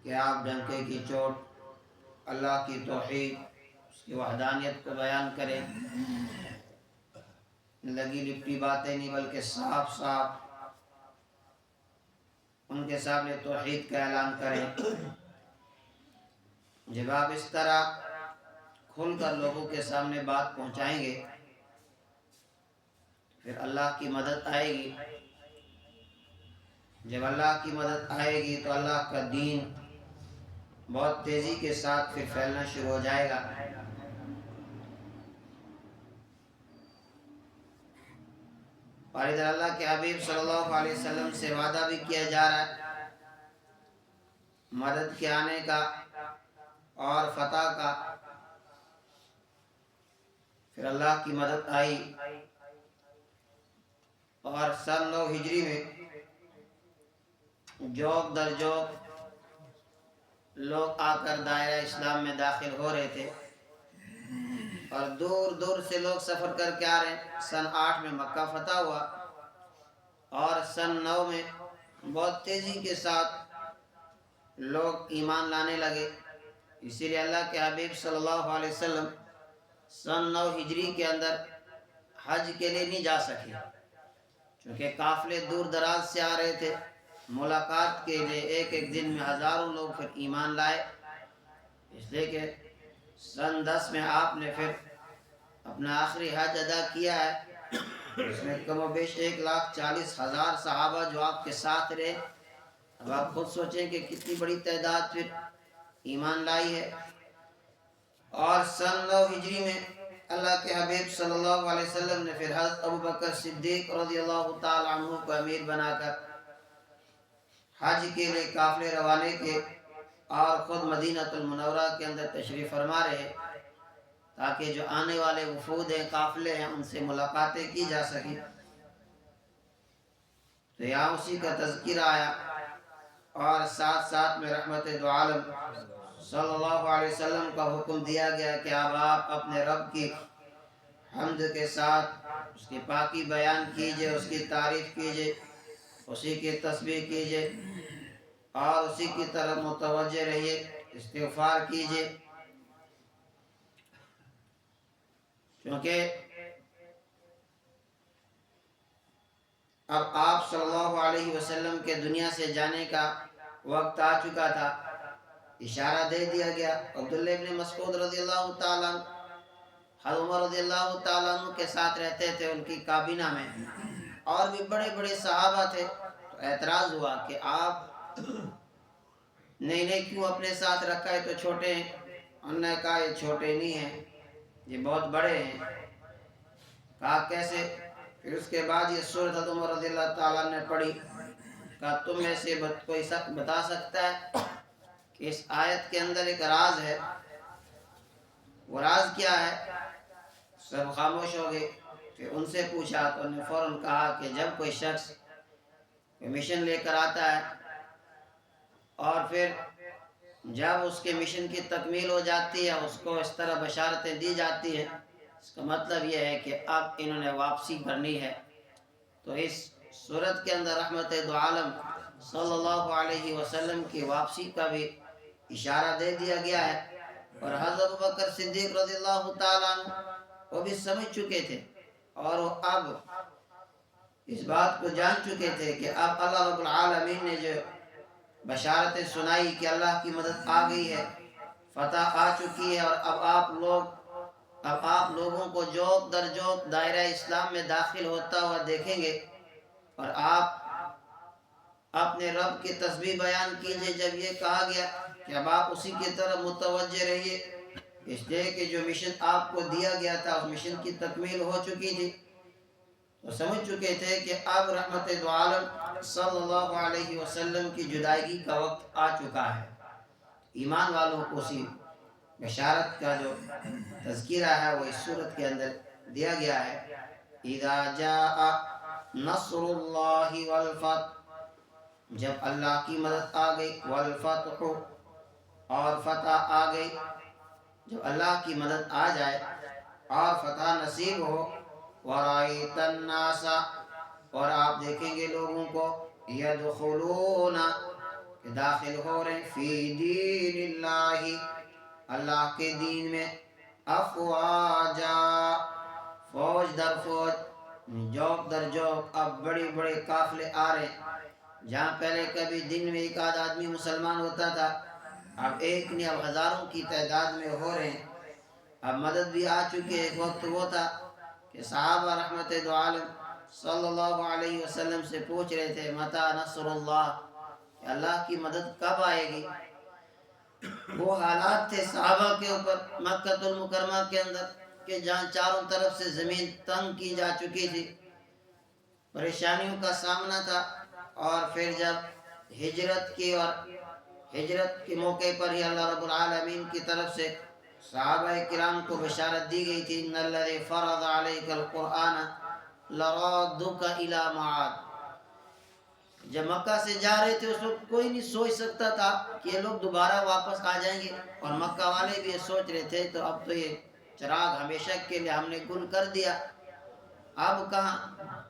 کہ آپ ڈنکے کی چوٹ اللہ کی توحید اس کی وحدانیت کو بیان کریں، لگی لپٹی باتیں نہیں بلکہ صاف صاف ان کے سامنے توحید کا اعلان کریں۔ جب آپ اس طرح کھل کر لوگوں کے سامنے بات پہنچائیں گے پھر اللہ کی مدد آئے گی۔ جب اللہ کی مدد آئے گی تو اللہ کا دین بہت تیزی کے ساتھ پھر پھیلنا شروع ہو جائے گا۔ اور ادھر اللہ کے حبیب صلی اللہ علیہ وسلم سے وعدہ بھی کیا جا رہا ہے مدد کے آنے کا اور فتح کا۔ پھر اللہ کی مدد آئی اور سن 9 ہجری میں جوک در جوک لوگ آ کر دائرہ اسلام میں داخل ہو رہے تھے اور دور دور سے لوگ سفر کر کے آ رہے ہیں۔ سن 8 میں مکہ فتح ہوا اور سن 9 میں بہت تیزی کے ساتھ لوگ ایمان لانے لگے۔ اسی لیے اللہ کے حبیب صلی اللہ علیہ وسلم سن 9 ہجری کے اندر حج کے لیے نہیں جا سکے، چونکہ قافلے دور دراز سے آ رہے تھے ملاقات کے لیے۔ ایک ایک دن میں ہزاروں لوگ پھر ایمان لائے، اس لیے کہ سن 10 میں آپ نے پھر اپنا آخری حج ادا کیا ہے۔ اس میں کم و بیش 1,40,000 صحابہ جو آپ کے ساتھ رہے۔ اب آپ خود سوچیں کہ کتنی بڑی تعداد پھر ایمان لائی ہے۔ اور سن 9 ہجری میں اللہ کے حبیب صلی اللہ علیہ وسلم نے پھر حضرت ابوبکر صدیق رضی اللہ تعالی عنہ کو امیر بنا کر حج کے لیے قافلے روانے کے اور خود مدینہ المنورہ کے اندر تشریف فرما رہے تاکہ جو آنے والے وفود ہیں، قافلے ہیں، ان سے ملاقاتیں کی جا سکیں۔ تو یہاں اسی کا تذکرہ آیا اور ساتھ ساتھ میں رحمت دو عالم صلی اللہ علیہ وسلم کا حکم دیا گیا کہ اب آپ اپنے رب کی حمد کے ساتھ اس کی پاکی بیان کیجئے، اس کی تعریف کیجئے، اسی کی تسبیح کیجئے اور اسی کی طرف متوجہ رہیے، استغفار کیجئے۔ کیونکہ اب آپ صلی اللہ علیہ وسلم کے دنیا سے جانے کا وقت آ چکا تھا، اشارہ دے دیا گیا۔ عبداللہ ابن مسعود رضی اللہ تعالیٰ عنہ حضرت عمر رضی اللہ تعالیٰ عنہ کے ساتھ رہتے تھے ان کی کابینہ میں، اور بھی بڑے بڑے صحابہ تھے۔ تو اعتراض ہوا کہ آپ نہیں کیوں اپنے ساتھ رکھا ہے، تو چھوٹے ہیں؟ انہوں نے کہا یہ چھوٹے نہیں ہیں، یہ بہت بڑے ہیں۔ کہا کیسے؟ پھر اس کے بعد یہ سورۃ حضرت عمر رضی اللہ تعالیٰ نے پڑھی۔ کہا تم میں سے کوئی بتا سکتا ہے کہ اس آیت کے اندر ایک راز ہے؟ وہ راز کیا ہے؟ سب خاموش ہو گئے۔ پھر ان سے پوچھا تو انہوں نے فوراً کہا کہ جب کوئی شخص مشن لے کر آتا ہے اور پھر جب اس کے مشن کی تکمیل ہو جاتی ہے اس کو اس طرح بشارتیں دی جاتی ہیں، اس کا مطلب یہ ہے کہ اب انہوں نے واپسی کرنی ہے۔ تو اس صورت کے اندر رحمت دو عالم صلی اللہ علیہ وسلم کی واپسی کا بھی اشارہ دے دیا گیا ہے۔ اور حضرت ابوبکر صدیق رضی اللہ تعالیٰ عنہ وہ بھی سمجھ چکے تھے اور وہ اب اس بات کو جان چکے تھے کہ اب اللہ رب العالمین نے جو بشارتیں سنائی کہ اللہ کی مدد آ گئی ہے، فتح آ چکی ہے، اور اب آپ لوگوں کو جوک در جوک دائرہ اسلام میں داخل ہوتا ہوا دیکھیں گے، اور آپ اپنے رب کی تسبیح بیان کیجئے۔ جب یہ کہا گیا کہ اب آپ اسی کی طرف متوجہ رہیے، اس لیے کہ جو مشن آپ کو دیا گیا تھا اس مشن کی تکمیل ہو چکی تھی، تو سمجھ چکے تھے کہ اب رحمت دو عالم صلی اللہ علیہ وسلم کی جدائیگی کا وقت آ چکا ہے۔ ایمان والوں کو اسی بشارت کا جو تذکرہ ہے وہ اس صورت کے اندر دیا گیا ہے۔ اذا جاء نصر اللہ والفتح، جب اللہ کی مدد آ گئی، والفتح اور فتح آ گئی، جب اللہ کی مدد آ جائے اور فتح نصیب ہو، ورأیت الناس، اور آپ دیکھیں گے لوگوں کو، یدخلون کہ داخل ہو رہے ہیں فی دین اللہ، اللہ کے دین میں، افواجا، فوج در فوج، جوک در جوک، اب بڑے بڑے قافلے آ رہے ہیں۔ جہاں پہلے کبھی دن میں ایک آدھ آدمی مسلمان ہوتا تھا، اب ایک نہیں، اب ہزاروں کی تعداد میں ہو رہے ہیں۔ اب مدد بھی آ چکی ہے۔ ایک وقت وہ تھا کہ صحابہ رحمت دو عالم صلی اللہ علیہ وسلم سے پوچھ رہے تھے متی نصر اللہ، کہ اللہ کی مدد کب آئے گی؟ وہ حالات تھے صحابہ کے اوپر مکہ المکرمہ کے اندر کہ جہاں چاروں طرف سے زمین تنگ کی جا چکی تھی، پریشانیوں کا سامنا تھا۔ اور پھر جب ہجرت کی، اور ہجرت کے موقع پر ہی اللہ رب العالمین کی طرف سے صحابہ کرام کو بشارت دی گئی تھی، ان الذی فرض علیک القرآن لرادک الی معاد۔ جب مکہ سے جا رہے تھے اس وقت کوئی نہیں سوچ سکتا تھا کہ یہ لوگ دوبارہ واپس آ جائیں گے، اور مکہ والے بھی یہ سوچ رہے تھے تو اب تو یہ چراغ ہمیشہ کے لیے ہم نے گل کر دیا، اب کہاں؟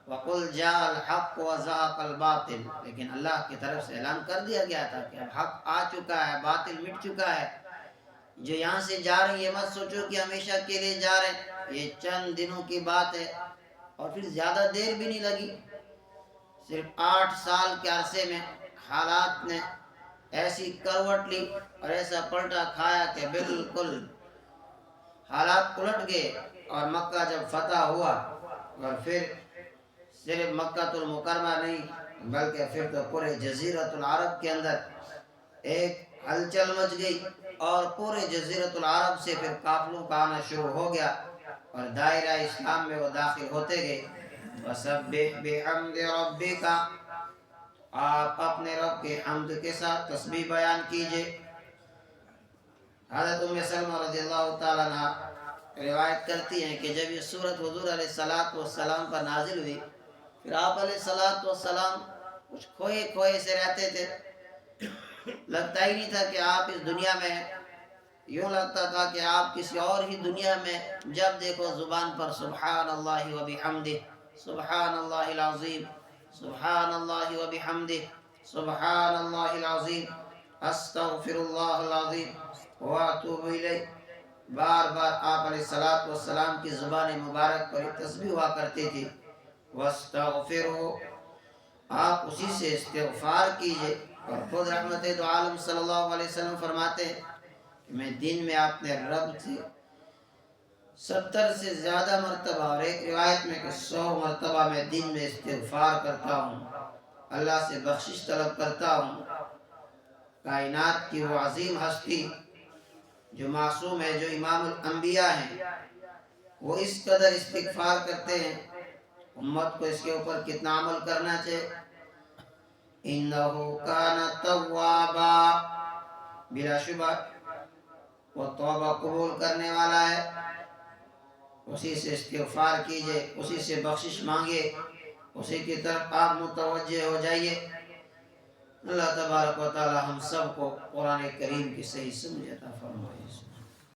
وَقُلْ جَاءَ الْحَقُّ وَزَهَقَ الْبَاطِلُ، لیکن اللہ کی طرف سے اعلان کر دیا گیا تھا کہ اب حق آ چکا ہے، باطل مٹ چکا ہے۔ جو یہاں سے جا رہے ہیں یہ مت سوچو کہ ہمیشہ کے لیے جا رہے ہیں، یہ چند دنوں کی بات ہے۔ اور پھر زیادہ دیر بھی نہیں لگی، صرف 8 سال کے عرصے میں حالات نے ایسی کروٹ لی اور ایسا پلٹا کھایا کہ بالکل حالات الٹ گئے۔ اور مکہ جب فتح ہوا، اور پھر صرف مکہ المکرمہ نہیں بلکہ پھر تو پورے جزیرۃ العرب کے اندر ایک ہلچل مچ گئی، اور پورے جزیرۃ العرب سے پھر قافلوں کا آنا شروع ہو گیا، اور دائرہ اسلام میں وہ داخل ہوتے گئے۔ وَسَبِّحْ بِحَمْدِ رَبِّكَ، آپ اپنے رب کے حمد کے ساتھ تسبیح بیان کیجئے۔ حضرت ام سلمہ رضی اللہ تعالیٰ عنہ روایت کرتی ہیں کہ جب یہ سورت حضور علیہ السلام پر نازل ہوئی، پھر آپ علیہ السلام کچھ کھوئے کھوئے سے رہتے تھے، لگتا ہی نہیں تھا کہ آپ اس دنیا میں ہیں، یوں لگتا تھا کہ آپ کسی اور ہی دنیا میں۔ جب دیکھو زبان پر سبحان اللہ و بحمدہ، سبحان اللہ العظیم، سبحان اللہ و بحمدہ، سبحان اللہ العظیم، استغفر اللہ العظیم واتوب الیہ، بار بار آپ علیہ السلام کی زبان مبارک پر تسبیح ہوا کرتی تھی۔ واستغفروا، آپ اسی سے استغفار کیجئے۔ اور خود رحمت دو عالم صلی اللہ علیہ وسلم فرماتے ہیں کہ میں دن میں اپنے رب سے 70 سے زیادہ مرتبہ، اور ایک روایت میں کہ 100 مرتبہ میں دن میں استغفار کرتا ہوں، اللہ سے بخشش طلب کرتا ہوں۔ کائنات کی وہ عظیم ہستی جو معصوم ہے، جو امام الانبیاء ہیں، وہ اس قدر استغفار کرتے ہیں، امت کو اس کے اوپر کتنا عمل کرنا چاہیے۔ انہو کان توابا، بلا شبہ وہ توبہ قبول کرنے والا ہے۔ اسی سے استغفار کیجئے، اسی سے بخشش مانگے، اسی کی طرف آپ متوجہ ہو جائیے۔ اللہ تبارک و تعالی ہم سب کو قرآن کریم کی صحیح سمجھ عطا فرمائے۔